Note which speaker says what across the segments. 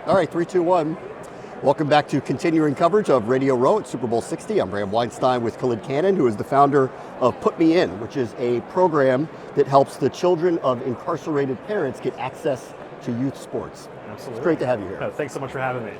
Speaker 1: All right, 3, 2, 1. Welcome back to continuing coverage of Radio Row at Super Bowl 60. I'm Bram Weinstein with Khalid Cannon, who is the founder of Put Me In, which is a program that helps the children of incarcerated parents get access to youth sports.
Speaker 2: Absolutely.
Speaker 1: It's great to have you here.
Speaker 2: No, thanks so much for having me.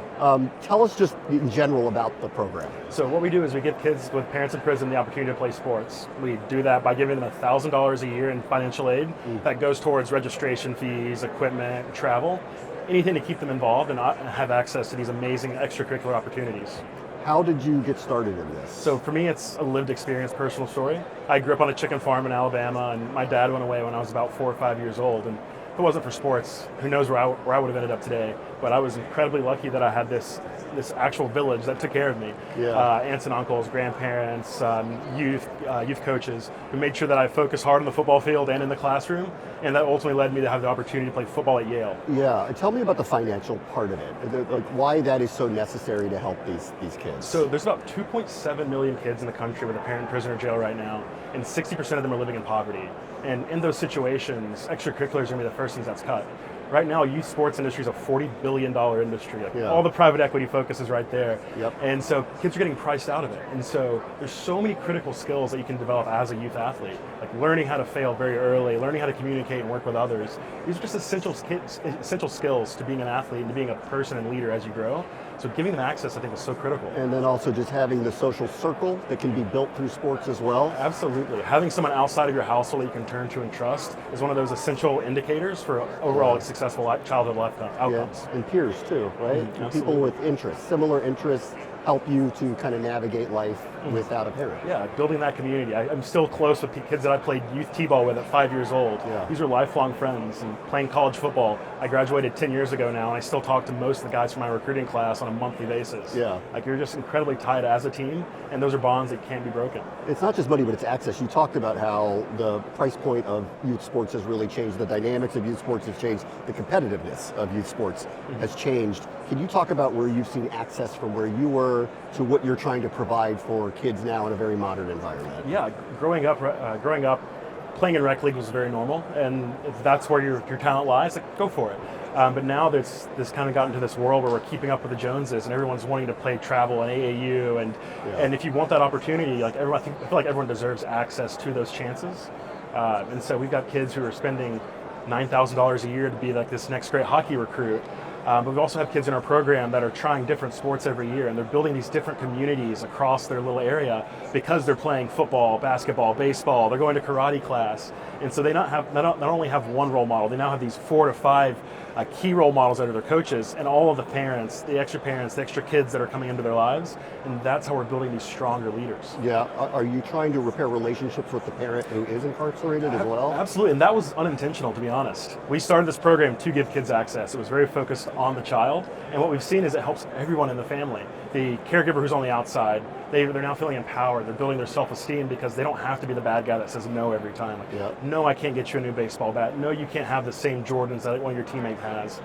Speaker 1: Tell us just in general about the program.
Speaker 2: So what we do is we give kids with parents in prison the opportunity to play sports. We do that by giving them $1,000 a year in financial aid that goes towards registration fees, equipment, travel, anything to keep them involved and have access to these amazing extracurricular opportunities.
Speaker 1: How did you get started in this?
Speaker 2: So for me, it's a lived experience, personal story. I grew up on a chicken farm in Alabama, and my dad went away when I was about 4 or 5 years old. And if it wasn't for sports, who knows where I would have ended up today. But I was incredibly lucky that I had this actual village that took care of me.
Speaker 1: Yeah.
Speaker 2: Aunts and uncles, grandparents, youth coaches, who made sure that I focused hard on the football field and in the classroom. And that ultimately led me to have the opportunity to play football at Yale.
Speaker 1: Yeah, and tell me about the financial part of it. Like why that is so necessary to help these kids.
Speaker 2: So there's about 2.7 million kids in the country with a parent in prison or jail right now, and 60% of them are living in poverty. And in those situations, extracurriculars are going to be the first things that's cut. Right now, youth sports industry is a $40 billion industry. All the private equity focus is right there.
Speaker 1: Yep.
Speaker 2: And so kids are getting priced out of it. And so there's so many critical skills that you can develop as a youth athlete, like learning how to fail very early, learning how to communicate and work with others. These are just essential skills to being an athlete and to being a person and leader as you grow. So giving them access, I think, is so critical.
Speaker 1: And then also just having the social circle that can be built through sports as well.
Speaker 2: Absolutely. Having someone outside of your household that you can turn to and trust is one of those essential indicators for overall successful childhood life outcomes.
Speaker 1: Yeah. And peers too, right? And people with interests, similar interests, help you to kind of navigate life without a parent.
Speaker 2: Yeah, building that community. I'm still close with kids that I played youth t-ball with at 5 years old.
Speaker 1: Yeah.
Speaker 2: These are lifelong friends. And playing college football, I graduated 10 years ago now, and I still talk to most of the guys from my recruiting class on a monthly basis.
Speaker 1: Yeah.
Speaker 2: Like you're just incredibly tied as a team, and those are bonds that can't be broken.
Speaker 1: It's not just money, but it's access. You talked about how the price point of youth sports has really changed. The dynamics of youth sports has changed. The competitiveness of youth sports has changed. Can you talk about where you've seen access from where you were to what you're trying to provide for kids now in a very modern environment?
Speaker 2: Yeah, growing up, playing in rec league was very normal, and if that's where your talent lies, like, go for it. But now there's kind of gotten to this world where we're keeping up with the Joneses, and everyone's wanting to play travel and AAU, and if you want that opportunity, like I feel like everyone deserves access to those chances. And so we've got kids who are spending $9,000 a year to be like this next great hockey recruit. But we also have kids in our program that are trying different sports every year, and they're building these different communities across their little area because they're playing football, basketball, baseball, they're going to karate class. And so they not only have one role model, they now have these 4 to 5 key role models that are their coaches, and all of the parents, the extra kids that are coming into their lives, and that's how we're building these stronger leaders.
Speaker 1: Yeah, are you trying to repair relationships with the parent who is incarcerated as well?
Speaker 2: Absolutely, and that was unintentional, to be honest. We started this program to give kids access. It was very focused on the child, and what we've seen is it helps everyone in the family. The caregiver who's on the outside, they're now feeling empowered. They're building their self-esteem because they don't have to be the bad guy that says no every time. Like, no, I can't get you a new baseball bat. No, you can't have the same Jordans that one of your teammates has.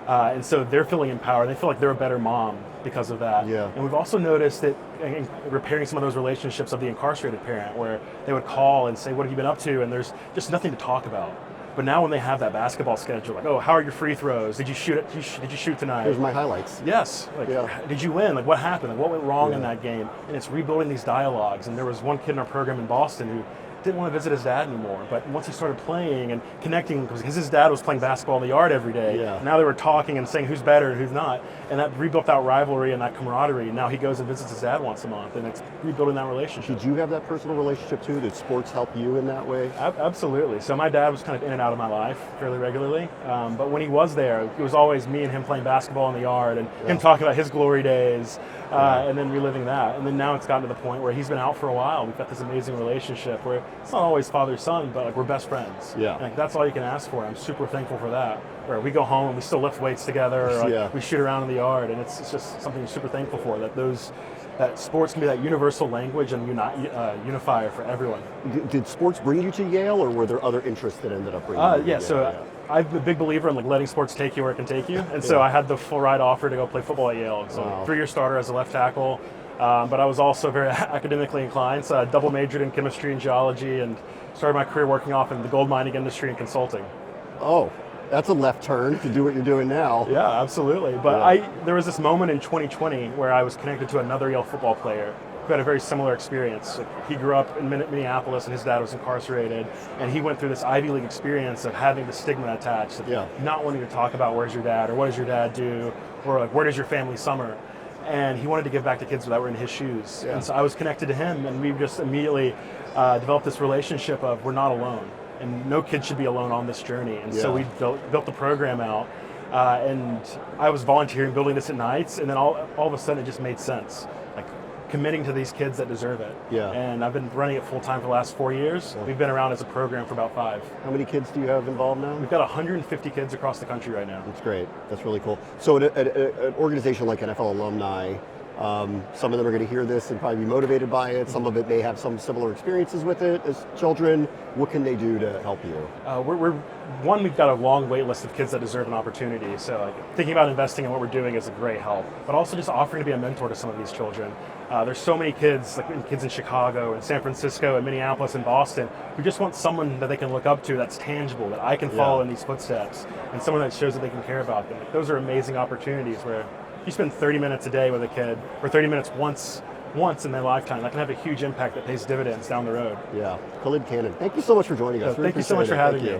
Speaker 2: And so they're feeling empowered. They feel like they're a better mom because of that.
Speaker 1: Yeah.
Speaker 2: And we've also noticed that in repairing some of those relationships of the incarcerated parent, where they would call and say, what have you been up to? And there's just nothing to talk about. But now when they have that basketball schedule, like, oh, how are your free throws? Did you shoot it? Did you shoot tonight?
Speaker 1: Here's my highlights.
Speaker 2: Yes. Like, did you win? Like, what happened? Like, what went wrong in that game? And it's rebuilding these dialogues. And there was one kid in our program in Boston who didn't want to visit his dad anymore. But once he started playing and connecting, because his dad was playing basketball in the yard every day, now they were talking and saying who's better and who's not. And that rebuilt that rivalry and that camaraderie. Now he goes and visits his dad once a month, and it's rebuilding that relationship.
Speaker 1: Did you have that personal relationship too? Did sports help you in that way?
Speaker 2: Absolutely. So my dad was kind of in and out of my life fairly regularly. But when he was there, it was always me and him playing basketball in the yard and him talking about his glory days and then reliving that. And then now it's gotten to the point where he's been out for a while. We've got this amazing relationship where it's not always father-son, but like we're best friends.
Speaker 1: Yeah.
Speaker 2: And like, that's all you can ask for. I'm super thankful for that. Where we go home and we still lift weights together, or we shoot around in the yard, and it's just something you're super thankful for, that sports can be that universal language and unifier for everyone.
Speaker 1: Did sports bring you to Yale, or were there other interests that ended up bringing you to Yale?
Speaker 2: So I'm a big believer in like letting sports take you where it can take you, and so I had the full ride offer to go play football at Yale. So 3-year starter as a left tackle, but I was also very academically inclined, so I double majored in chemistry and geology, and started my career working off in the gold mining industry and consulting.
Speaker 1: Oh, That's a left turn to do what you're doing now.
Speaker 2: Yeah, absolutely. But there was this moment in 2020 where I was connected to another Yale football player who had a very similar experience. Like, he grew up in Minneapolis and his dad was incarcerated, and he went through this Ivy League experience of having the stigma attached, of not wanting to talk about where's your dad or what does your dad do or like where does your family summer. And he wanted to give back to kids that were in his shoes. Yeah. And so I was connected to him, and we just immediately developed this relationship of we're not alone. And no kid should be alone on this journey. And so we built the program out, and I was volunteering, building this at nights, and then all of a sudden it just made sense. Like committing to these kids that deserve it. Yeah. And I've been running it full time for the last 4 years. We've been around as a program for about 5.
Speaker 1: How many kids do you have involved now?
Speaker 2: We've got 150 kids across the country right now.
Speaker 1: That's great. That's really cool. So at an organization like NFL Alumni, some of them are going to hear this and probably be motivated by it. Some of it may have some similar experiences with it as children. What can they do to help you?
Speaker 2: We've got a long wait list of kids that deserve an opportunity. So like, thinking about investing in what we're doing is a great help, but also just offering to be a mentor to some of these children. There's so many kids, like kids in Chicago and San Francisco and Minneapolis and Boston, who just want someone that they can look up to that's tangible, that I can follow in these footsteps, and someone that shows that they can care about them. Like, those are amazing opportunities where you spend 30 minutes a day with a kid, or 30 minutes once in their lifetime. That can have a huge impact that pays dividends down the road.
Speaker 1: Yeah. Khalid Cannon, thank you so much for joining us.
Speaker 2: Thank you so much for having me.